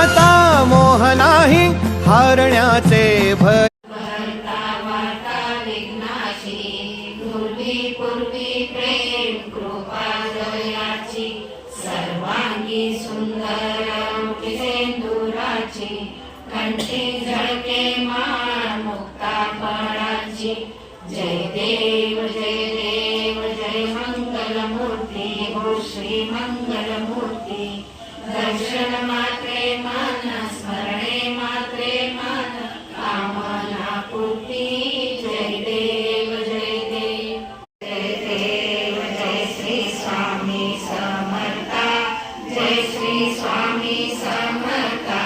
आता मोह नाही हारण्याचे भय. पूर्वी प्रेम कृपा दयाची सर्वांगी सुंदर सिंदुराची कंठी झळके मान मुक्ता फळाची. जय देव जय मंगलमूर्ती हो श्री मंगलमूर्ती. दर्शन मात्रे मन स्मरणे मात्रे मन कामना पूर्ती. जय देव जय देव जय देव जय श्री स्वामी समर्था. जय श्री स्वामी समर्था.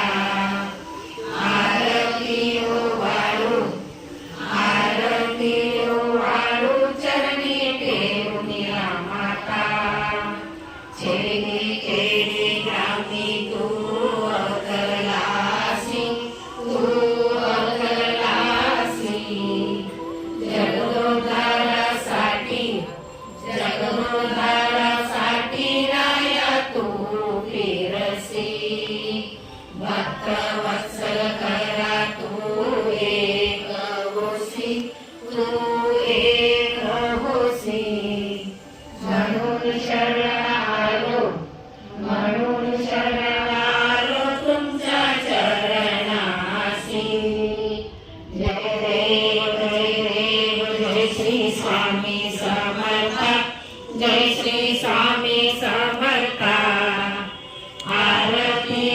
आरती ओवाळू चरणी ठेवूनिया माता. छेडी खेडी ग्रामी तू अकलासी जगदोद्धारासाठी राया तू फिरसी. भक्त वत्सल करा तू एक होसी म्हणून शरण आलो तुमच्या चरणासी. जय देव जय श्री स्वामी समर्था. जय श्री स्वामी समर्था. आरती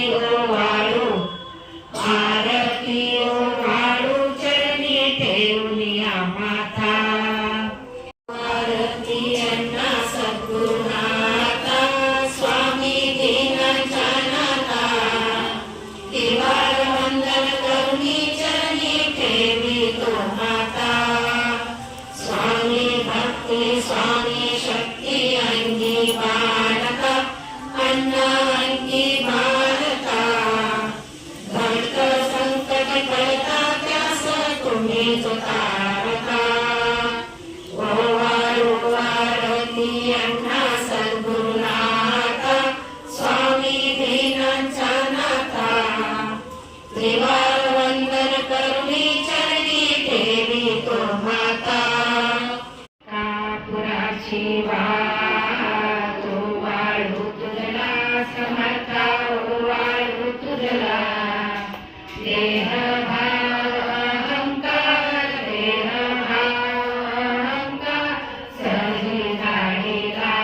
ओवाळू चरणी ठेवूनिया माथा. आरती अन्ना सद्गुरुनाथा स्वामी दीनांच्या नाथा. दिवार वंदन करुणी चरणी ठेवी तो माता. स्वामी भक्ती स्वामी शक्ती अंगी बाळका अन्ना अंगी बाळका. भक्त संकट कळता त्यास तुम्हीच तारका. आरती अन्ना सद्गुरुनाथा स्वामी दीनांचा नाथा. त्रिवार वंदन करुणी चरणी ठेवी तो माता. कापुराची तू वाळू तुझला समर्था वाळू तुझला. देह भाव अहंकार सहजी झालेला.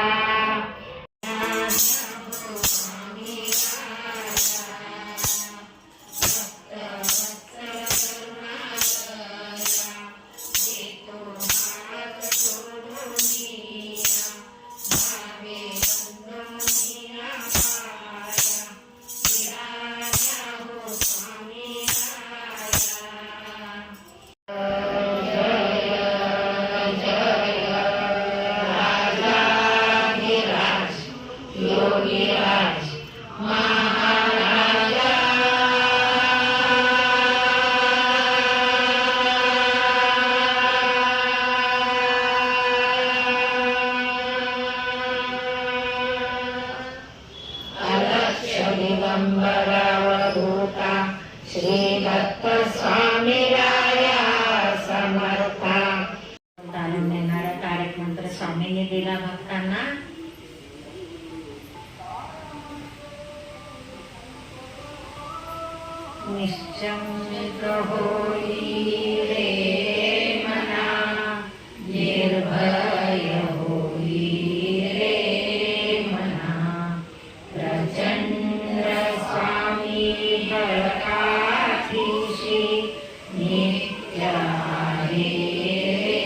दिगंबरावधूता श्री दत्त स्वामी राया समर्था. तारून देणारा तारक मंत्र स्वामींनी दिला भक्तांना. निश्चंत होई रे मना निर्भय होई रे मना. प्रचंड स्वामी बळकाठीशी नित्य आहे रे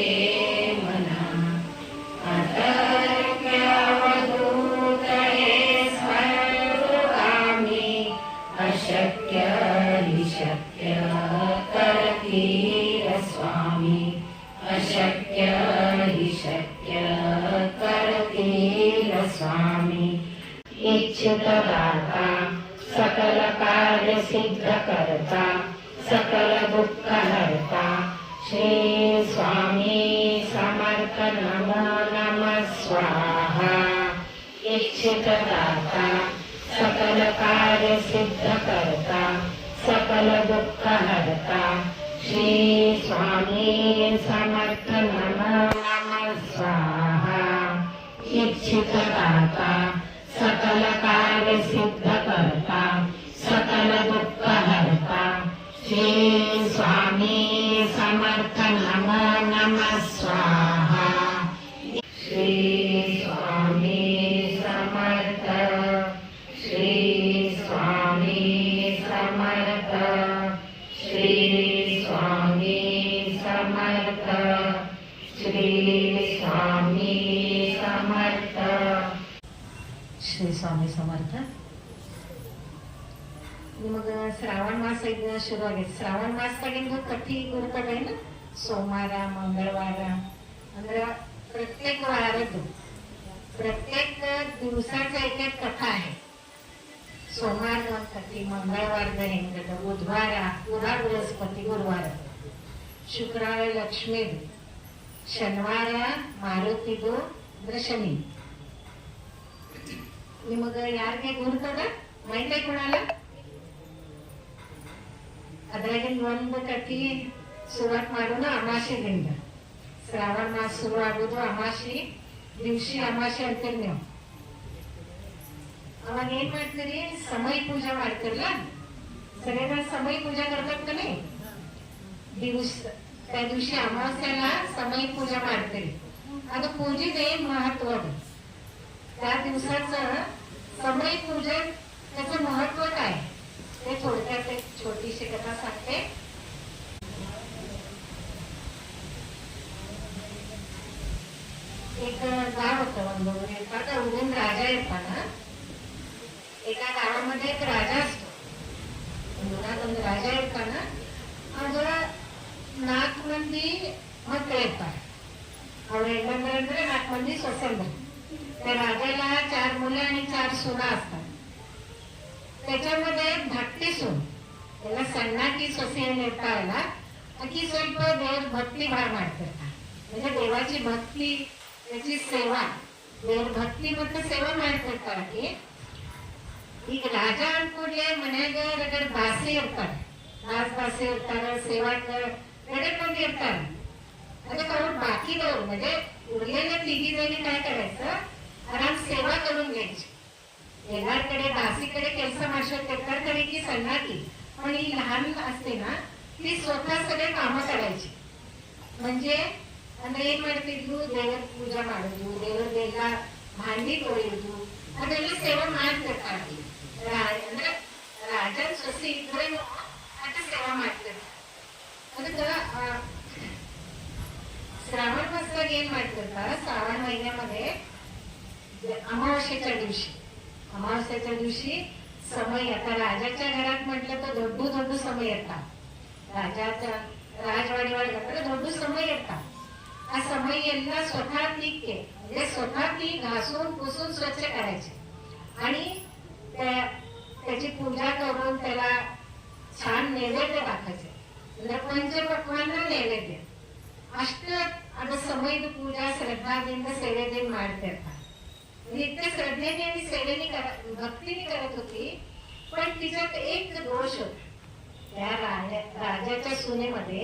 मना. अतर्क्य अवधूत हे सर्वगामी अशक्य शक्य करतील स्वामी. अशक्य हि शक्य करतील स्वामी. इच्छित दाता सकल कार्य सिद्ध करता सकल दुःख हरता. श्री स्वामी समर्थ नमो नमः स्वाहा. इच्छित दाता सकल कार्य सिद्ध करता सकल दुःख हरता श्री स्वामी समर्थ नमो नमः स्वाहा इच्छित दाता सकल कार्य सिद्ध करता सकल दुःख हरता श्री स्वामी समर्थ नमो नमः स्वाहा श्री स्वामी समर्थ श्री स्वामी समर्थ श्री स्वामी समर्थ श्री स्वामी समर्थ श्री स्वामी समर्थ. मग श्रावण मास एकदा सुरू आहे. ಶ್ರಾವಣ ಮಾಸದಾಗಿಂದು ಕಥಿ ಗುರುತವೇನು ಸೋಮವಾರ ಮಂಗಳವಾರ ಅಂದ್ರೆ प्रत्येक वाराದ್ದು प्रत्येक दिवसाचा एक एक कथा आहे. सोमवार ಒಂದು ಕಥಿ, ಮಂಗಳವಾರದ ಹೆಂಗದ, ಬುಧವಾರ ಬೃಹಸ್ಪತಿ ಗುರುವಾರ, ಶುಕ್ರವಾರ ಲಕ್ಷ್ಮೀದು, ಶನಿವಾರ ಮಾರುತಿದು ಅಂದ್ರೆ ಶನಿ. ನಿಮಗ ಯಾರಿಗೆ ಗುರುತದ ಮೈಂಡ್ ಕೊಡಲ್ಲ. ಅದ್ರಾಗಿಂದ ಒಂದು ಕಥಿ ಸುರುವಾತ್ ಮಾಡೋಣ ಅಮಾವಾಸ್ಯೆದಿಂದ. ಶ್ರಾವಣ ಮಾಸ ಶುರು ಆಗೋದು ಅಮಾವಾಸ್ಯೆ ದಿವಸಿ ಅಮಾವಾಸ್ಯೆ ಅಂತೀರಿ ನೀವು. ಅವಾಗ ಏನ್ ಮಾಡ್ತೀರಿ? ಸಮಯ ಪೂಜಾ ಮಾಡ್ತಿರಲ್ಲ, सगळ्यांना समय पूजा करतात का नाही? त्या दिवशी अमावास्याला समय पूजा ಮಾಡ್ತೀರಿ. ಅದು पूजेचं एक महत्व आहे. त्या दिवसाचं समय पूजन त्याचं महत्व काय ते थोडक्यात एक छोटीशी कथा सांगते. एक गाव होतं ಒಂದು ಊರಿನ ರಾಜ ಇರ್ತಾನ. एका गावामध्ये एक राजा असतो. ಒಂದು ರಾಜ ಇರ್ತಾನ. ಅದ್ರ 4 ಮಂದಿ ಮಕ್ಕಳು ಇರ್ತಾರೆ. ಅವ್ರ ಹೆಣ್ಣಂದ್ರೆ 4 ಮಂದಿ ಸೊಸೆಂದ್ರು. त्या राजाला 4 मुलं आणि 4 सुना असतात. त्याच्यामध्ये धाकटी सून त्याला सन्नाटी ಸೊಸೆ ಏನಿರ್ತಾರಲ್ಲ ಆಕಿ ಸ್ವಲ್ಪ ದೇವ್ರ ಭಕ್ತಿ ಭಾಳ ಮಾಡ್ತಿರ್ತಾಳೆ. म्हणजे ದೇವಾची ಭಕ್ತಿ त्याची सेवा ದೇವ್ರ ಭಕ್ತಿ ಮತ್ತು ಸೇವಾ ಮಾಡ್ತಿರ್ತಾಳೆ ಆಕಿ. ಈಗ ರಾಜ ಅನ್ಕೂಡ್ಲೆ ಮನ್ಯಾಗ ರಗಡ್ ದಾಸಿ ಇರ್ತಾರೆ, ದಾಸಿ ಇರ್ತಾರೆ, ಸೇವಾಕ रगड ಮಂದಿ ಇರ್ತಾರೆ. ಅದಕ್ಕೆ ಅವ್ರು बाकीदವರು म्हणजे उरलेल्या 3 जणी काय करायचं, आराम सेवा करून घ्यायची. एकाकडे दासीकडे ಕೆಲಸ ಮಾಡ್ಸೋಕೆ एकाकडे की सन्नाटी, पण ही लहान असते ना ती स्वतः सगळे कामं करायची. म्हणजे ಅಂದ್ರೆ ಏನ್ ಮಾಡ್ತಿದ್ಲು, ದೇವರ ಪೂಜೆ ಮಾಡೋದು, ದೇವರಿಗೆಲ್ಲ ಭಾಂಡಿ ತೊಳೆಯೋದು, ಅದೆಲ್ಲ ಸೇವೆ ಮಾಡ್ತಿರ್ತಾರೆ. ಅಂದ್ರೆ ರಾಜನ ಸೊಸೆ ಇದ್ರೆ ಅಷ್ಟ ಸೇವಾ ಮಾಡ್ತಿರ್ತಾರೆ. ಅದಕ್ಕೆ श्रावण मासात ಏನ್ ಮಾಡ್ತಿರ್ತಾರ, श्रावण महिन्यामध्ये अमावास्येच्या दिवशी समय आता राजाच्या घरात म्हटलं तर ದೊಡ್ಡ समय येतात. राजाच्या राजवाडी ಒಳಗೆ ದೊಡ್ಡ समय येतात. हा समय ಎಲ್ಲ स्वतः ती म्हणजे स्वतः ती घासून पुसून स्वच्छ करायची आणि त्याची पूजा करून त्याला छान नैवेद्य दाखायचे. म्हणजे पंचपक्वान्न नैवेद्य ಅಷ್ಟ ಅದು ಸಮಯದ ಪೂಜಾ ಶ್ರದ್ಧಾದಿಂದ ಸೇವೆದಿಂದ ಮಾಡ್ತಿರ್ತಾರೆ. नित्य श्रद्धेने आणि सेवेने भक्तीने करत होती. पण तिच्यात एक दोष होता. त्या राजाच्या सुनेमध्ये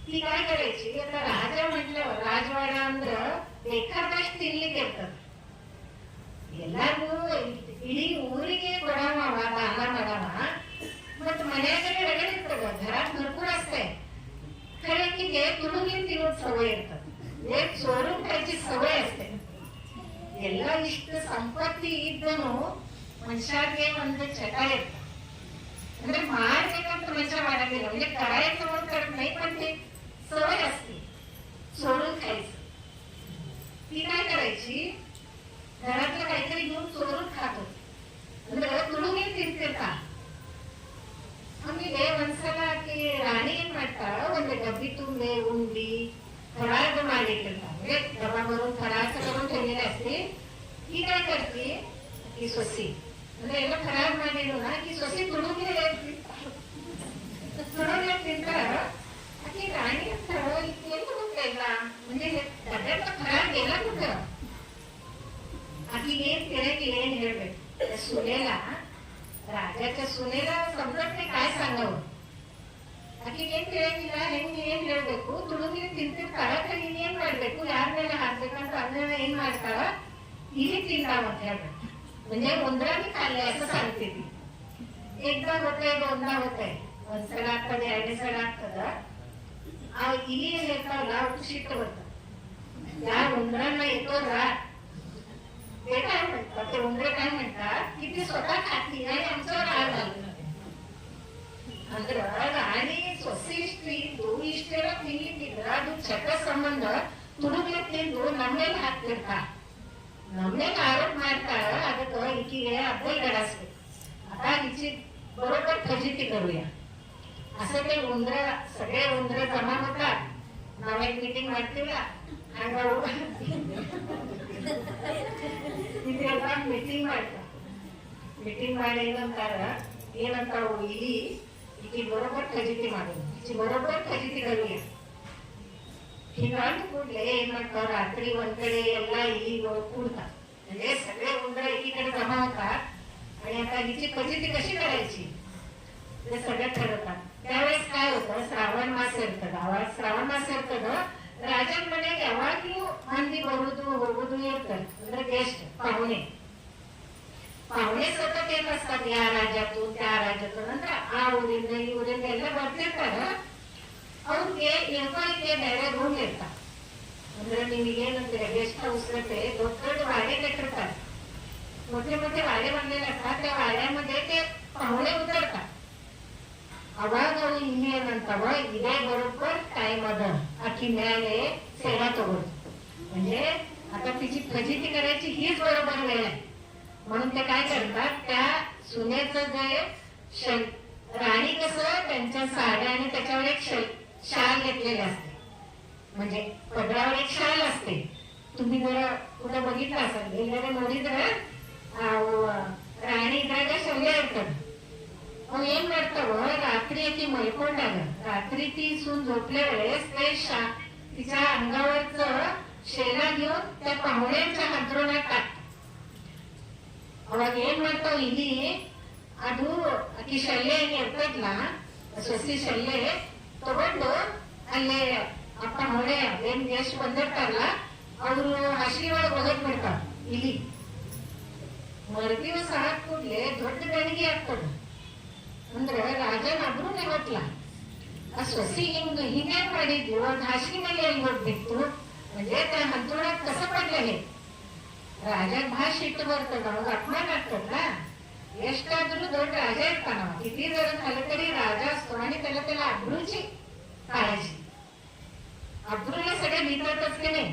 ती काय करायची, आता राजा म्हटल्यावर राजवाडा ಅಂದ್ರ ಬೇಕಾದಷ್ಟು ತಿನ್ಲಿಕ್ಕೆ ಇರ್ತದೆ. ಎಲ್ಲಾರು ಇಡೀ ಊರಿಗೆ ಕೊಡವ ದಾನ ಮಾಡವ. ಮತ್ ಮನೆಯಾಗಡೆ ರಗಡ್ ಇರ್ತದ, घरात भरपूर असते. खरे की हे तुडून तिरून सवय इರ್ತದೆ, हे चोरून खायची सवय असते. ಎಲ್ಲ ಇಷ್ಟು ಸಂಪತ್ತಿ ಇದ್ದನು ಮನುಷ್ಯರಿಗೆ ಒಂದು ಚಟ ಇರ್ತದೆ. ಅಂದ್ರೆ ಮಾಡ್ಬೇಕಂತ ಮನುಷ್ಯ ಮಾಡಂಗಿಲ್ಲ, म्हणजे करायचं म्हणून करत नाही, पण ते सवय असते चोरून खायचं. ती काय करायची, घरातलं काहीतरी घेऊन चोरून खात होती. ಅಂದ್ರೆ ತುಳುಗೆ ತಿಂತಿರ್ತಾ. ಆಮೇಲೆ ಒಂದ್ಸಲ ಆಕೆ ರಾಣಿ ಏನ್ ಮಾಡ್ತಾಳ, ಒಂದು ಡಬ್ಬಿ ತುಂಬೆ ಉಂಡಿ फराळ ಮಾಡಿಟ್ಟಿರ್ತಾಳೆ. म्हणजे डबा भरून फराळचं करून ठेवलेले असते. ही काय करते, की ಸೊಸಿ ಅಂದ್ರೆ ಎಲ್ಲ फराळ ಮಾಡಿದ್ರು ना की ಸೊಸಿ ತುಳುಗೆ ತಿಂತಾರ. ಆಕೆ ರಾಣಿ ಅಂತಾಳ, ಏನು ಗೊತ್ತಿಲ್ಲ, म्हणजे ಡಬ್ಯಾತ फराळ गेला कुठं, ಆಕೆಗೆ ಏನ್ ತಿಳಕ್ಕೆ ಏನ್ ಹೇಳ್ಬೇಕು. त्या सुनेला, ರಾಜಾच्या ಸುನೇಲ ಸಂಪತ್ತೆ काय सांगावं. ಆಕೆ ಏನ್ ಕೇಳಂಗಿಲ್ಲ, ಹೆಂಗೆ ಏನ್ ಹೇಳ್ಬೇಕು, ತುಳುಗಿ ತಿಂತಿರ್ ಕಳಕ ನೀನ್ ಏನ್ ಮಾಡ್ಬೇಕು, ಯಾರ ಮೇಲೆ ಹಾಕ್ಬೇಕಂತ ಅದನ್ನ ಏನ್ ಮಾಡ್ತಾಳ, ಇಲ್ಲಿ ತಿಂದಾವ ಅಂತ ಹೇಳ್ಬೇಕು. म्हणजे उंदराने खाल्ले असं सांगते ती. एकदा होतंय, दोनदा होतंय, ಒಂದ್ ಸಲ ಆಗ್ತದೆ, ಎರಡನೇ ಸಲ ಆಗ್ತದ. ಆ ಇಲಿ ಏನ್ ಇರ್ತಾವಲ್ಲ ಅವ್ರು ಶಿಟ್ಟು ಬರ್ತದೆ. या उंदरांना येतो राग. ते काय म्हणतात, ते उंदर काय म्हणतात की ती स्वतः खाती आणि आमच्यावर राग आला. ಅಂದ್ರೆ ರಾಣಿ ಸೊಸೆ ಇಷ್ಟ್ರಿ ಇಷ್ಟೆಲ್ಲ ತಿನ್ಲಿಕ್ಕಿದ್ರ ಅದು ಚಟ ಸಂಬಂಧ ತುಡುಗ್ಲೆ ತಿಂದು ನಮ್ಮೇಲೆ ಹಾಕ್ತಿರ್ತಾರ, ನಮ್ಮೇಲೆ ಆರೋಪ ಮಾಡ್ತಾರ. ಅದಕ್ಕೆ ಈಕಿಗೆ ಅಬ್ಬೈ ಗಡಾಸ್ಬೇಕು. आता हिची बरोबर फजिती करूया. असं ते उंदर, सगळे उंदर जमा होतात. ನಾವ್ एक मीटिंग ಮಾಡ್ತೀವಲ್ಲ ಹಂಗ ಇದೆಲ್ಲ ಮೀಟಿಂಗ್ ಮಾಡ್ತಾರ. ಮೀಟಿಂಗ್ ಮಾಡಿ ಏನಂತಾವು, ಇಲ್ಲಿ ಈಕಿ बरोबर फजिती ಮಾಡೋದು, ಈಚಿ बरोबर फजिती करूया. ಹಿಂಗಾಗಿ ಕೂಡ್ಲೆ ಏನ್ ಮಾಡ್ತಾವ, ರಾತ್ರಿ ಒಂದ್ ಕಡೆ ಎಲ್ಲ ಇಲ್ಲಿ ಕೂಡ್ತಾರ. म्हणजे सगळे उंदर एकीकडे जमा होतात आणि आता हिची फजिती कशी करायची ते सगळं ठरवतात. त्यावेळेस काय होतं, ಶ್ರಾವಣ ಮಾಸ ಇರ್ತದ. ಅವಾಗ ಶ್ರಾವಣ ಮಾಸ ಇರ್ತದ, ರಾಜನ ಮನೆಗೆ ಯಾವಾಗ್ಲೂ ಮಂದಿ ಬರುದು ಹೋಗುದು ಇರ್ತದೆ. ಅಂದ್ರೆ ಗೆಸ್ಟ್, पाहुणे सतत येत असतात, या ರಾಜ್ಯತून त्या ರಾಜ್ಯतून. ಅಂದ್ರೆ ಆ ಊರಿಂದ ಈ ಊರಿಂದ ಎಲ್ಲ ಬರ್ತಿರ್ತಾರ. ಅವ್ರಿಗೆ ಇಳ್ಕೊಳಿಕ್ಕೆ ಬೇರೆ ರೂಮ್ ಇರ್ತಾರ. ಅಂದ್ರೆ ನೀವೇನಂತೀರ, ಗೆಸ್ಟ್ ಹೌಸ್ ಗಟ್ಟೆ ದೊಡ್ಡ ದೊಡ್ಡ वाडे कಟ್ಟಿರ್ತಾರೆ. मोठे मोठे वाडे बनलेले असतात. त्या वाड्यामध्ये ते पाहुणे उतरतात. ಅವಾಗ ಅವ್ರು ಇಲ್ಲಿ ಏನಂತಾವ, ಇದೇ बरोबर टाइम अद आखी न्यायालय सेवा तोडतो. म्हणजे आता तिची फजिती करायची हीच बरोबर वेळ आहे. म्हणून ते काय करतात, त्या सुनेचं जे राणी कसं त्यांच्या साड्या आणि त्याच्यावर एक शाल घेतलेले असते. म्हणजे पदरावर एक शाल असते. तुम्ही जर कुठं बघितलं असाल, ಎಲ್ಲರೂ ನೋಡಿದ್ರೆ ರಾಣಿ ಇದ್ರಾಗ ಶಲ್ಯ ಇರ್ತದೆ. अहो ಏನ್ ಮಾಡ್ತಾವ, ರಾತ್ರಿ ಆಕಿ ಮಲ್ಕೊಂಡಾಗ, ರಾತ್ರಿ ती सून झोपल्या वेळेस ते तिच्या अंगावरच शेला घेऊन त्या पाहुण्यांच्या अंथरुणात टाकतात. ಅವಾಗ ಏನ್ ಮಾಡ್ತಾವ, ಇಲ್ಲಿ ಅದು ಆಕಿ ಶಲ್ಯ ಏನ್ ಇರ್ತದಲ್ಲ, ಸೊಸಿ ಶಲ್ಯ ತಗೊಂಡು ಅಲ್ಲೇ ಅಪ್ಪ ಹೊಳೆ ಏನ್ ಎಷ್ಟು ಬಂದಿರ್ತಾರಲ್ಲ ಅವರು ಹಾಸಿಗೆ ಒಳಗೆ ಒಗದ್ ಬಿಡ್ತಾವ. ಇಲ್ಲಿ ಮರುದಿವಸ ಹಾಕ್ ಕೂಡ್ಲೆ ದೊಡ್ಡ ಗಣಿಗೆ ಆಗ್ತದ. ಅಂದ್ರೆ ರಾಜನ ಅಬ್ರುನೇ ಗೊತ್ತಲ್ಲ, ಆ ಸೊಸಿ ಹಿಂಗ್ಯಾಕ್ ಮಾಡಿದ್ಲು, ಒಂದ್ ಹಾಸಿಗೆ ಮೇಲೆ ಎಲ್ಲಿ ಹೋಗ್ಬಿಟ್ಟು, म्हणजे त्या अंतरुणात कसं पडलं हे. राजात भाष शिट्ट बರ್ತದ, ಅವಾಗ अपमान ಆಗ್ತದಲ್ಲ. ಎಷ್ಟಾದ್ರೂ ದೊಡ್ಡ ರಾಜ ಇರ್ತಾನ, किती जर झालं तरी राजा असतो आणि त्याला अब्रूची काळजी. अब्रूला सगळे भीतातच की नाही.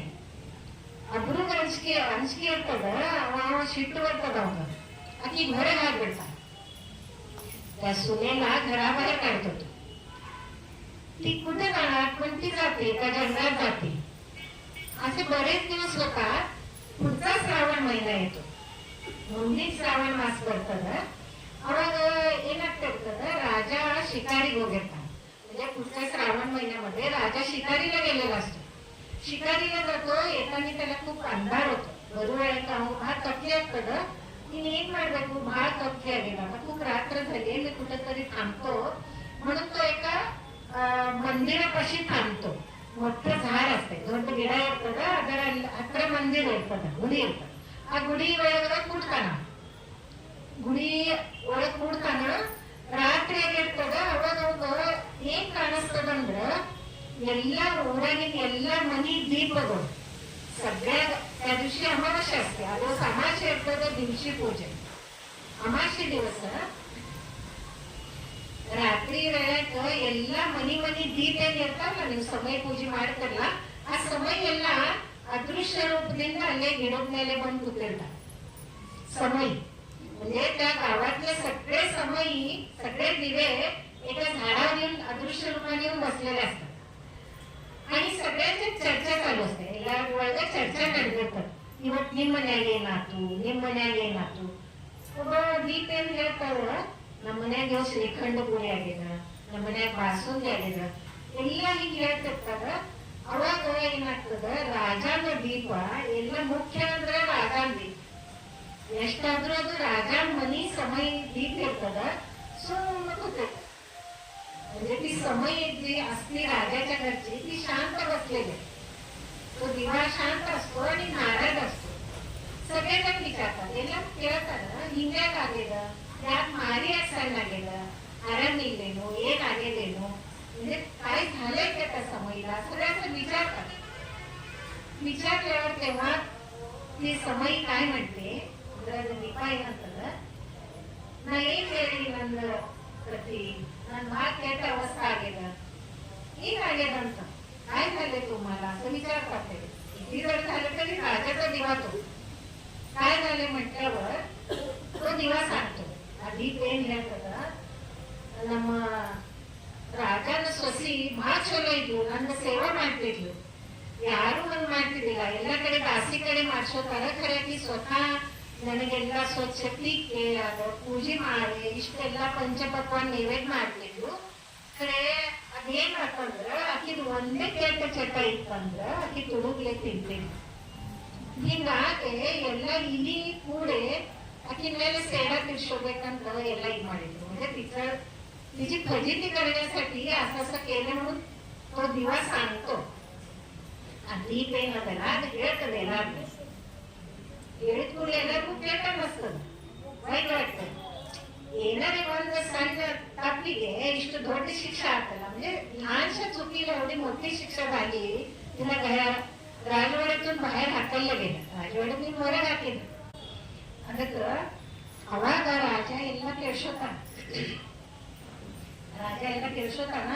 अब्रू अंजकी ಇರ್ತದ, ಅವ ಶಿಟ್ಟು ಬರ್ತದ. ಅವಾಗ ಆಕಿ ಹೊರಗೆ ಹಾಕ್ಬಿಡ್ತಾನ. त्या सुनेला घराबाहेर काढतो. ती कुठे जाणार, पण ती जाते, त्या जंगलात जाते. असे बरेच दिवस होतात. पुढचा श्रावण महिना येतो, ಮುಂದಿನ ಶ್ರಾವಣ ಮಾಸ ಬರ್ತದ. ಅವಾಗ ಏನಾಗ್ತಿರ್ತದ, राजा शिकारीಗೆ ಹೋಗಿರ್ತಾನೆ. म्हणजे पुढच्या श्रावण महिन्यामध्ये राजा शिकारीला गेलेला असतो. शिकारीला जातो. येताना त्याला खूप अंधार होतो. बरोबर भाळ कपली ಆಗ್ತದ. ನೀನ್ ಏನ್ ಮಾಡ್ಬೇಕು, ಬಹಳ ಕಪ್ಪೆ ಆಗಿಲ್ಲ, खूप रात्र झाली, मी कुठेतरी थांबतो. म्हणून तो एका मंदिरापाशी थांबतो. मोठं झाड असते, ದೊಡ್ಡ ಗಿಡ ಇರ್ತದ, ಅದರ ಹತ್ರ ಮಂದಿರ ಇರ್ತದ, ಗುಡಿ ಇರ್ತದ. ಆ ಗುಡಿ ಒಳಗಡೆ ಕೂಡ್ತಾನ. ರಾತ್ರಿ ಆಗಿರ್ತದ. ಅವಾಗ ಅವಾಗ ಏನ್ ಕಾಣಿಸ್ತದಂದ್ರ, ಎಲ್ಲಾ ಊರಾಗಿನ ಎಲ್ಲಾ ಮನಿ ದೀಪಗಳು सगळ्या त्या दिवशी अमावास्या असते. आज अमावास्या इರ್ತದ, दिवशी पूजे. अमावास्ये दिवस ರಾತ್ರಿ ವೇಳೆಗ ಎಲ್ಲಾ ಮನಿ ದೀಪ ಏನ್ ಇರ್ತಾವಲ್ಲ, ನೀವು ಸಮಯ ಪೂಜೆ ಮಾಡ್ತಾರಲ್ಲ, ಆ ಸಮಯ ಎಲ್ಲ ಅದೃಶ್ಯ ರೂಪದಿಂದ ಅಲ್ಲೇ ಗಿಡದ ಮೇಲೆ ಬಂದು ಕೂತಿರ್ತಾರೆ. समयी म्हणजे त्या गावातले सगळे समयी, सगळे दिवे एका झाडावर येऊन अदृश्य रूपाने येऊन बसलेले असतात. आणि सगळ्यांची चर्चा चालू असते. ಎಲ್ಲ ಒಳಗೆ ಚರ್ಚೆ ನಡೆದಿರ್ತದೆ. ಇವತ್ತು ನಿಮ್ಮ ಮನ್ಯಾಗ ಏನಾತು, ನಿಮ್ಮ ಮನ್ಯಾಗ ಏನಾತು. ಒಬ್ಬ ದೀಪ ಏನ್ ಹೇಳ್ತಾರ, ನಮ್ಮ ಮನ್ಯಾಗ ಶ್ರೀಖಂಡ ಪೂರಿ ಆಗ್ಯದ, ನಮ್ಮ ಮನ್ಯಾಗ ಬಾಸುಂದಿ ಆಗ್ಯದ, ಎಲ್ಲ ಹಿಂಗ್ ಹೇಳ್ತಿರ್ತಾರ. ಅವಾಗ ಏನಾಗ್ತದ, ರಾಜನ ದೀಪ ಎಲ್ಲ ಮುಖ್ಯ ಅಂದ್ರೆ ರಾಜನ ದೀಪ. ಎಷ್ಟಾದ್ರೂ ಅದು ರಾಜ ಮನಿ ಸಮಯ ಹೀಗಿರ್ತದ सुन्न होते. म्हणजे ती समय जी असली राजाच्या घरची ती शांत बसलेली. तो दिवा शांत असतो आणि नाराज असतो. सगळेजण विचारतात ಎಲ್ಲ ಕೇಳ್ತಾರ ಹಿಂಗ್ಯಾಕಾಗಿದೆ, ಯಾಕೆ मारी असायला लागेलं, आरामिल्लेनो ಏನ್ ಆಗಿದೇನೋ, म्हणजे काय झालंय का त्या समयला सगळ्यांना विचारतात. विचारल्यावर तेव्हा ती समय काय म्हणते, ದೀಪ ಏನಂತದ, ನಾ ಏನ್ ಹೇಳಿ ನಂದು ಪ್ರತಿ ನನ್ನ ಮಾತು ಕೆಟ್ಟ अवस्था ಆಗ್ಯದ, ಏನಾಗ್ಯದಂತ, काय झाले तुम्हाला असं विचारतात ते. किती जर झालं तरी राजाचा दिवा तो काय झाले म्हटल्यावर तो दिवा सांगतो. आधी ಏನ್ ಹೇಳ್ತದ, ನಮ್ಮ ರಾಜನ ಸೊಸಿ ಬಹಳ ಚಲೋ ಇದ್ಲು, ನನ್ನ ಸೇವೆ ಮಾಡ್ತಿದ್ಲು, ಯಾರು ನಂಗೆ ಮಾಡ್ತಿದ್ದಿಲ್ಲ, ಎಲ್ಲ ಕಡೆ ದಾಸಿ ಕಡೆ ಮಾಡ್ಸೋತಾರ, ಖರೆ ಆಕಿ ಸ್ವತಃ ನನಗೆಲ್ಲ ಸ್ವಚ್ಛತೆ ಪೂಜೆ ಮಾಡಿ ಇಷ್ಟೆಲ್ಲ ಪಂಚಪಕ್ವಾನ್ ನೈವೇದ್ಯ ಮಾಡ್ತಿದ್ಲು. ಖರೆ ಅದೇನ್ ಹಾಕಂದ್ರ ಆಕಿದ್ ಒಂದೇ ಕೆಟ್ಟ ಚಟ ಇತ್ತಂದ್ರ ಆಕಿ ತುಡುಗ್ಲೆ ತಿಂತಿದ್ಲು. ಹಿಂಗಾಗಿ ಎಲ್ಲ ಇಲಿ ಕೂಡೆ आखी ಮೇಲೆ ಸೇಡ ತಿರ್ಸೋಬೇಕಂತ ಎಲ್ಲ ಇದು ಮಾಡಿದ್ರು. म्हणजे तिची फजिती करण्यासाठी असं असं केलं म्हणून तो दिवा सांगतो. आणि ಏನ್ ಅದಲ್ಲ ಅದು ಹೇಳ್ತದೆ ಎಲ್ಲಾರ್ಗು. ಹೇಳಿದ ಕೂಡಲೇ ಎಲ್ಲರಿಗೂ ಕೇಳ್ತಾ ಅನಿಸ್ತದ, ವೈಟ್ ಆಗ್ತದೆ. ಏನಾರೇ ಒಂದು ಸಣ್ಣ तपलीಗೆ इಷ್ಟು ದೊಡ್ಡ शिक्षा ಆಗ್ತಲ್ಲ, म्हणजे लहानशा चुकीला एवढी मोठी शिक्षा झाली. तिला राजवाड्यातून बाहेर हाकललं गेलं, राजवाड्यातून वर हाकलं. ಅದಕ್ಕೆ ಅವಾಗ ರಾಜ ಎಲ್ಲ ಕೇಳ್ಸೋತಾನ,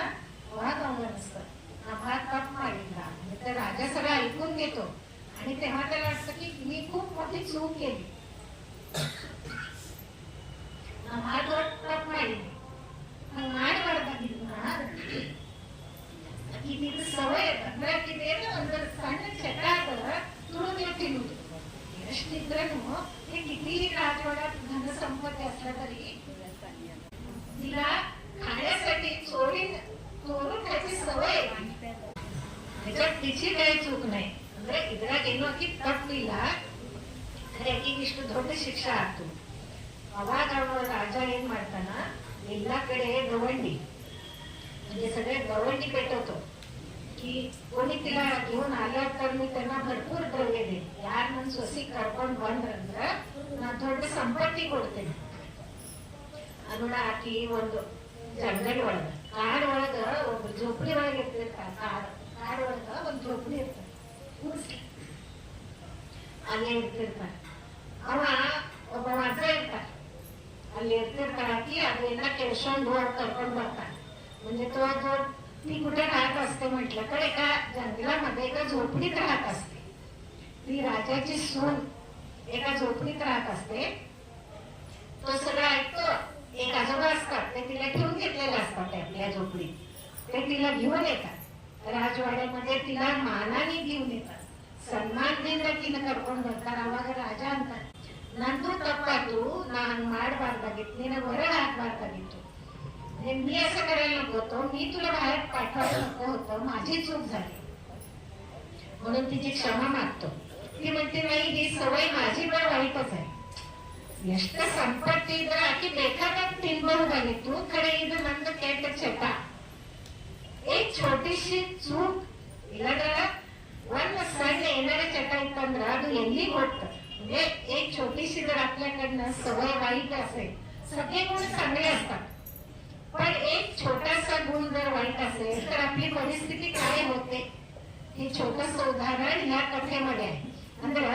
ಅವಾಗ ಅವನು ಅನಿಸ್तं हा पाप मागितला. तर राजा सगळं ऐकून घेतो आणि तेव्हा त्याला वाटतं की मी खूप मोठी चूक केली, हा पाप मागितली. ಮಾಡಬಾರ್ದ ಇದು ಸವಯ ಅಂದ್ರೆ ಇದೇನು ಒಂದು ಸಣ್ಣ ಚಟ ಆದ್ರೆ ತುಳುಗೆ ತಿನ್ನುವುದು. ಎಷ್ಟಿದ್ರೂ किती राजवाड्यात धनसंपत्ती असल्या तरी तिला खाण्यासाठी चोरून खायची सवय आहे. त्याच्यात तिची काही चूक नाही. ಅಂದ್ರೆ ಇದ್ರಾಗ ಏನೋ ಆಕಿ ತಪ್ಪಿಲ್ಲ, ಖರೆ ಆಕಿಗೆ ಇಷ್ಟು ದೊಡ್ಡ ಶಿಕ್ಷೆ ಆಗ್ತು. ಅವಾಗ ರಾಜ ಏನ್ ಮಾಡ್ತಾನ, ಎಲ್ಲಾ ಕಡೆ गवंडी म्हणजे सगळे गवंडी पेटवतो की कोणी तिला घेऊन आलं तर मी त्यांना भरपूर द्रव्य देईन, ಯಾರು ನನ್ನ ಸೊಸಿ ಕರ್ಕೊಂಡು ಬಂದ್ರಂದ್ರ ನಾ ದೊಡ್ಡ ಸಂಪತ್ತಿ ಕೊಡ್ತೇನೆ. ಅದನ್ನ ಆಕಿ ಒಂದು ಜಂಗಲ್ ಒಳಗ ಕಾಡ್ ಒಳಗ ಒಂದು ಝೋಪಡಿ ಒಳಗೆ ಇರ್ತಿರ್ತಾರ. ಕಾಡ್ ಒಳಗ ಒಂದು ಝೋಪಡಿ ಇರ್ತಾರ, ಅಲ್ಲೇ ಇರ್ತಿರ್ತಾರ. ಅವ ಒಬ್ಬ ಅಜ್ಜ ಇರ್ತಾರ, ಅಲ್ಲಿ ಇರ್ತಿರ್ತಾರ. ಆಕಿ ಅದೆಲ್ಲ ಕೆಲ್ಸೊಂಡು ಕರ್ಕೊಂಡು ಬರ್ತಾರ. म्हणजे तो जो ती कुठे राहत असते म्हटलं तर एका जंगलामध्ये एका झोपडीत राहत असते. ती राजाची सून एका झोपडीत राहत असते. तो सगळं ऐकतो. एक आजोबा असतात, ते तिला ठेवून घेतलेले असतात आपल्या झोपडीत. ते तिला घेऊन येतात राजवाड्यामध्ये, तिला मानाने घेऊन येतात, ಸನ್ಮಾನದಿಂದ ತಿನ್ನ ಕರ್ಕೊಂಡು ಬರ್ತಾರ. ಅವಾಗ ರಾಜ ಅಂತಾನೆ, ನಂದು ತಪ್ಪಾತು, ನಾ ಹಂಗ್ ಮಾಡಬಾರ್ದಾಗಿತ್ತು, ನಿನ್ನ ಹೊರಗೆ ಹಾಕಬಾರ್ದಾಗಿತ್ತು, मी असं करायला नको होतं, मी तुला बाहेर पाठवायला नको होतं, माझी चूक झाली म्हणून तिची क्षमा मागतो. ती म्हणते नाही, ही सवय माझी पण वाईटच आहे. ಎಷ್ಟು ಸಂಪತ್ತಿ ಇದ್ರೆ ಆಕಿ ಬೇಕಾದಾಗ ತಿನ್ಬಹುದಾಗಿತ್ತು, ಖರೆ ಇದು ನಂದು ಕೆಟ್ಟ ಚಟ. एक छोटीशी चूक ಇಲ್ಲದ್ರ ಒಂದು ಸಣ್ಣ ಏನಾರ ಚಟ ಇತ್ತಂದ್ರ ಅದು ಎಲ್ಲಿಗೆ ಹೋಗ್ತದೆ. म्हणजे एक छोटीशी जर आपल्याकडनं सवय वाईट असेल, सगळे गुण चांगले असतात, पण एक छोटासा गुण जर वाईट असेल तर आपली परिस्थिती काय होते हे छोटस उदाहरण ह्या कथेमध्ये आहे. ಅಂದ್ರೆ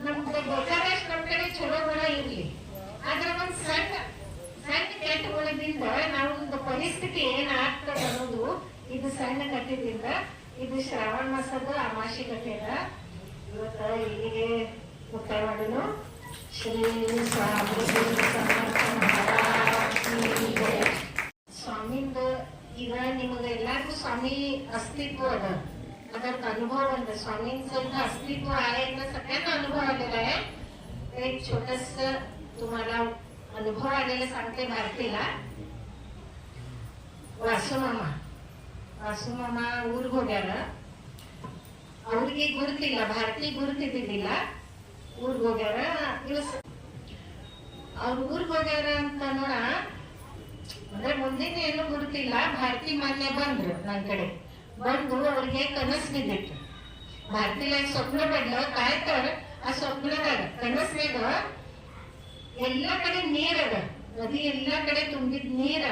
ನಮ್ಗೆ ಬೇಕಾದಷ್ಟು ನಮ್ಮ ಕಡೆ ಚಲೋ ಗುಣ ಇರ್ಲಿ, ಆದ್ರೆ ಒಂದು ಸಣ್ಣ ಸಣ್ಣ ಕೆಟ್ಟ ಗುಣದಿಂದ ನಾವು ಒಂದು ಪರಿಸ್ಥಿತಿ ಏನಾಗ್ತದೆ ಅನ್ನೋದು ಇದು ಸಣ್ಣ ಕಥೆದಿಂದ. ಇದು ಶ್ರಾವಣ ಮಾಸದ ಅಮಾವಾಸ್ಯೆ ಕಥೆ ಅದ. ಇವತ್ತು ಇಲ್ಲಿಗೆ ಮುಕ್ತಾಯ ಮಾಡೋಣ. ಶ್ರೀ ಸ್ವಾಮಿ ಸಮರ್ಥ ಮಹಾರಾಜ್. स्वामींद ಈಗ ನಿಮಗೆ ಎಲ್ಲರಿಗೂ स्वामी अस्तित्व अद, ಅದರ अनुभव अंद स्वामींचं इथं अस्तित्व आहे ना, सगळ्यांना अनुभव आलेला आहे. एक छोटस तुम्हाला अनुभव आलेला सांगते. भारतीला ವಾಸುಮಾಮ ಊರಿಗೆ ಹೋಗ್ಯಾರ. ಅವ್ರಿಗೆ ಗುರುತಿಲ್ಲ, ಭಾರತಿ ಗುರುತಿದ್ದಿಲ್ಲ. ಊರಿಗೆ ಹೋಗ್ಯಾರ. ಅವ್ರ ಊರ್ ಹೋಗ್ಯಾರ ಅಂತ ನೋಡ ಅಂದ್ರೆ ಮುಂದಿನ ಏನು ಗುರುತಿಲ್ಲ. ಭಾರತಿ ಮೊನ್ನೆ ಬಂದ್ರು ನನ್ನ ಕಡೆ, ಬಂದು ಅವ್ರಿಗೆ ಕನಸು ಬಿದ್ದಿತ್ತು. भारतीला एक स्वप्न पडलं काय तर ಆ ಸ್ವಪ್ನದಾಗ ಕನಸ್ನಾಗ ಎಲ್ಲ ಕಡೆ ನೀರದ ನದಿ ಎಲ್ಲ ಕಡೆ ತುಂಬಿದ ನೀರ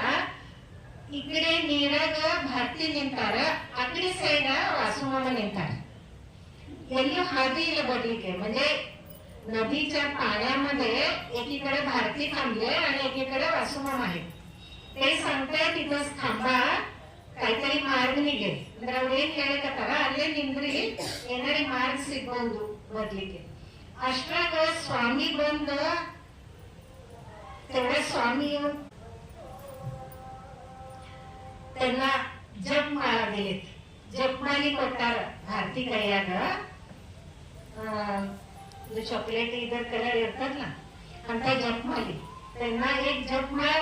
ಈ ಕಡೆ ನೀರಾಗ भारती निंतार ಆ ಕಡೆ ಸೈड वासुमामा निंतार. ಎಲ್ಲೂ हादी ಇಲ್ಲ बदलीके म्हणजे नदीच्या पाण्यामध्ये एकीकडे भारती थांबले आणि एकीकडे वासुमामा आहे. ते सांगताय तिथंच थांबा, काहीतरी मार्ग निघेल ಅಂದ್ರೆ ಅವ್ರು ಏನ್ ಹೇಳಕತ್ತಾರ ಅಲ್ಲೇ ನಿಂದ್ರಿ ಏನಾರಿ ಮಾರ್ಗ ಸಿಗ್ಬಹುದು ಬದ್ಲಿಕ್ಕೆ. ಅಷ್ಟ್ರಾಗ ಸ್ವಾಮಿ ಬಂದ तेवढ्या स्वामी येऊन त्यांना जपमाळा दिलेत. जपमाली ಕೊಟ್ಟಾರ भारती ಕೈಯಾಗ. चॉकलेट इधर कलर इरतात ना ಅಂತ जपमाली. त्यांना एक जपमाळ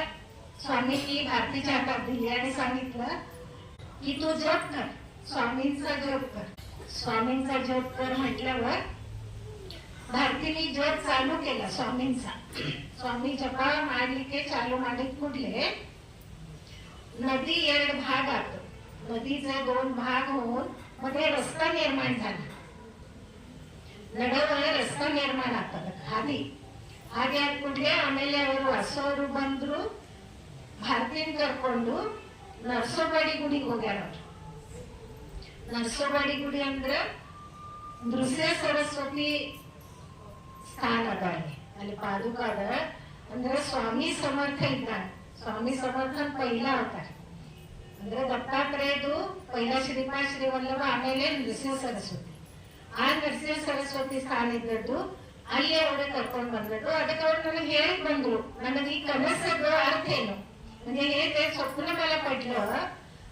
स्वामींनी भारतीच्या हातात दिली आणि सांगितलं की तू जप कर, स्वामींचा जप कर. स्वामींचा जप कर म्हटल्यावर भारतीने जप चालू केला स्वामींचा. स्वामी जपा ಮಾಡಲಿಕ್ಕೆ चालू ಮಾಡಿದ ಕೂಡಲೇ नदी ಎರಡು भाग आतो. नदीचे दोन भाग होऊन मध्ये रस्ता निर्माण झाला. ನಡುವೆ ರಸ್ता ನಿರ್ಮಾಣ ಆಗ್ತದೆ ಹಾದಿ. ಹಾಗೆ ಆದ ಕೂಡಲೇ ಆಮೇಲೆ ಅವರು ಹೊಸವರು ಬಂದ್ರು, ಭಾರತೀನ ಕರ್ಕೊಂಡು ನರಸೋಬಾಡಿ ಗುಡಿಗೆ ಹೋಗ್ಯಾರ. ನರಸೋಬಾಡಿ ಗುಡಿ ಅಂದ್ರೆ ನೃಸಿಂಹ ಸರಸ್ವತಿ स्थान अದ ಅಲ್ಲಿ पादुकाದ ಅಂದ್ರೆ स्वामी समर्थ इद्दार. स्वामी समर्थन पहिला अवतार ಅಂದ್ರೆ दत्तात्रेयದು पहिला श्रीपाद श्रीवल्लभ ಆಮೇಲೆ ನೃಸಿಂಹ ಸರಸ್ವತಿ. ಆ ನೃಸಿಂಹ ಸರಸ್ವತಿ ಸ್ಥಾನ ಇದ್ದದ್ದು ಅಲ್ಲಿ ಅವರು ಕರ್ಕೊಂಡು ಬಂದದ್ದು. ಅದಕ್ಕೆ ಅವ್ರು ನನಗೆ ಹೇಳಿ ಬಂದ್ರು ನನಗೆ ಈ कनसದ अर्थ ಏನು म्हणजे हे ते स्वप्न मला पडलं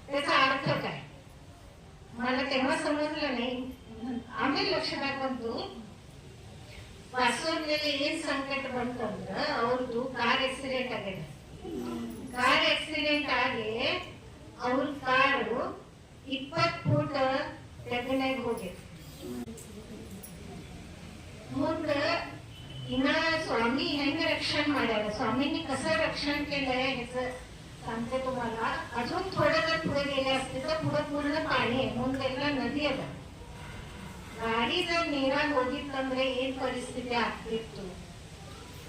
त्याचा अर्थ काय मला तेव्हा समजलं नाही. आम्ही लक्षात ಬಂತು ವಾಸೂರ್ನಲ್ಲಿ ಏನ್ ಸಂಕಟ ಬಂತಂದ್ರ ಅವ್ರದ್ದು ಕಾರ್ ಆಕ್ಸಿಡೆಂಟ್ ಆಗಿದೆ. ಕಾರ್ ಆಕ್ಸಿಡೆಂಟ್ ಆಗಿ ಅವ್ರ ಕಾರು 20 ಫೂಟ್ ತೆಗ್ನಾಗ ಹೋಗಿದೆ. मग इना स्वामी ಹೆಂಗ रक्षण ಮಾಡ್ಯಾರ, स्वामींनी कसं रक्षण केलंय ह्याचं सांगते तुम्हाला. अजून थोडं जर पुढे गेले असते तर पुढे पूर्ण पाणी आहे, ಮುಂದೆಲ್ಲ ನದಿ ಅದ. गाडी जर नीरात ಹೋಗಿತ್ತಂದ್ರೆ ಏನ್ ಪರಿಸ್ಥಿತಿ ಆಗ್ತಿತ್ತು,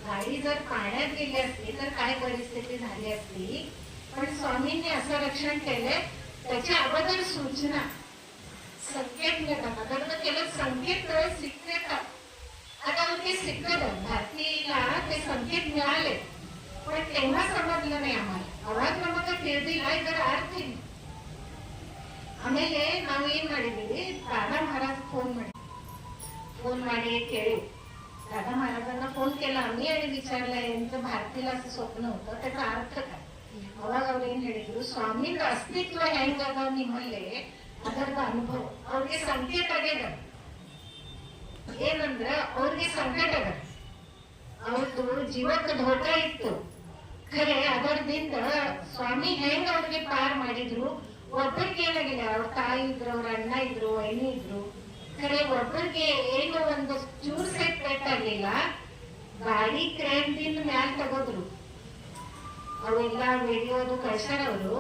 गाडी जर पाण्यात गेली असती तर काय परिस्थिती झाली असती. पण स्वामींनी असं रक्षण केलंय. त्याच्या अगोदर सूचना संकेत मिळतात. अगोदर केलं संकेत सिक्रेट. आता ते सिक्रेट भारतीला ते संकेत मिळाले पण तेव्हा समजलं नाही आम्हाला. ಅವಾಗ ನಮಗೆ ತಿಳಿದಿಲ್ಲ ಇದರ ಅರ್ಥ ಏನು. ಆಮೇಲೆ ನಾವು ಏನ್ ಮಾಡಿದೀವಿ, राधा महाराज फोन ಮಾಡಿ ಕೇಳಿ राधा महाराजांना फोन केला आम्ही आणि विचारलं यांचं भारतीला असं स्वप्न होतं त्याचा अर्थ काय. ಅವಾಗ ಅವ್ರು ಏನ್ ಹೇಳಿದ್ರು, ಸ್ವಾಮಿನ ಅಸ್ತಿತ್ವ ಹೆಂಗದ ನಿಮ್ಮಲ್ಲಿ ಅದರದ ಅನುಭವ ಅವ್ರಿಗೆ ಸಂಕೇತ ಆಗ್ಯದ. ಏನಂದ್ರ ಅವ್ರಿಗೆ ಸಂಕಟ ಅದ, ಅವ್ರದ್ದು ಜೀವಕ್ಕೆ धोका ಇತ್ತು. ಖರೆ ಅದರದಿಂದ ಸ್ವಾಮಿ ಹೆಂಗ ಅವ್ರಿಗೆ ಪಾರ್ ಮಾಡಿದ್ರು. ಒಬ್ಬರಿಗೆ ಏನಾಗಿದೆ, ಅವ್ರ ತಾಯಿ ಇದ್ರು, ಅವ್ರ ಅಣ್ಣ ಇದ್ರು, ವೈನಿ ಇದ್ರು. ಖರೆ ಒಬ್ಬರಿಗೆ ಏನು ಒಂದು ಚೂರ್ ಸೆಟ್ ಪೆಟ್ಟಾಗ್ಲಿಲ್ಲ. ಗಾಡಿ ಕ್ರೇನ್ದಿಂದ ಮ್ಯಾಲ್ ತಗೋದ್ರು. ಅವೆಲ್ಲ ವಿಡಿಯೋದು ಕಳ್ಸಾರ ಅವರು.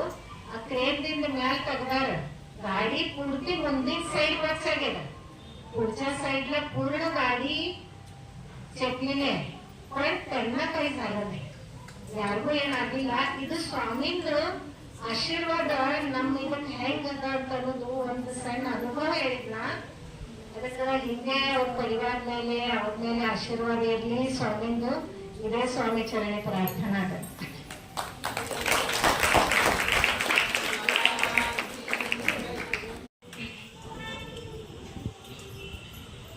ಆ ಕ್ರೇನ್ದಿಂದ ಮ್ಯಾಲ್ ತೆಗ್ದಾರ. गाडी पूर्ती ಮುಂದಿನ ಸೈಡ್ ವಾಚ್ ಆಗ್ಯದ. पुढच्या साईडला पूर्ण गाडी ಚೆಕ್ಲಿನೇ पण त्यांना काही झालं नाही, ಯಾರಿಗೂ ಏನಾಗಿಲ್ಲ. ಇದು ಸ್ವಾಮಿಂದು ಆಶೀರ್ವಾದ ನಮ್ಮ ಇದಕ್ಕೆ ಹೆಂಗದ ಅಂತ ಅನ್ನೋದು ಒಂದು ಸಣ್ಣ ಅನುಭವ ಹೇಳಿದ್ನ. ಅದಕ್ಕೆ ಹಿಂಗೆ ಅವ್ರ ಪರಿವಾರ ಮೇಲೆ ಅವ್ರ ಮೇಲೆ ಆಶೀರ್ವಾದ ಇರಲಿ ಸ್ವಾಮಿಂದು. ಇದೇ ಸ್ವಾಮಿ ಚರಣೆ ಪ್ರಾರ್ಥನಾ ಅದ.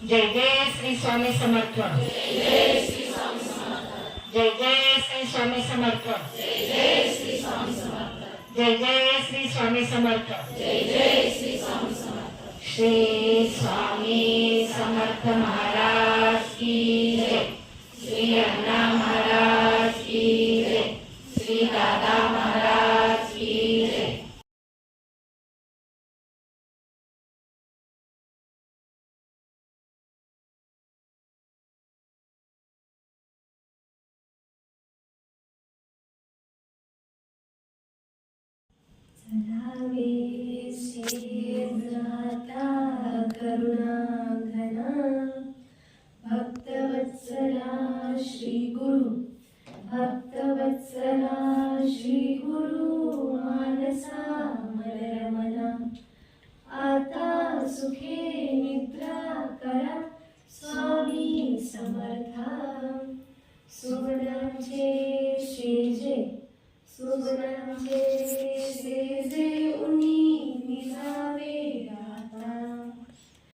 जय जय श्री स्वामी समर्थ. जय जय श्री स्वामी समर्थ. जय जय श्री स्वामी समर्थ. श्री स्वामी समर्थ महाराज की जय. श्री अण्णा महाराज की जय. श्री दादा महाराज की जय. दाता करुणा घना भक्तवत्सला श्री गुरु मानसा मनरमना आता सुखे निद्रा करा स्वामी समर्था सुगुणांचे शेजे उनी निजावे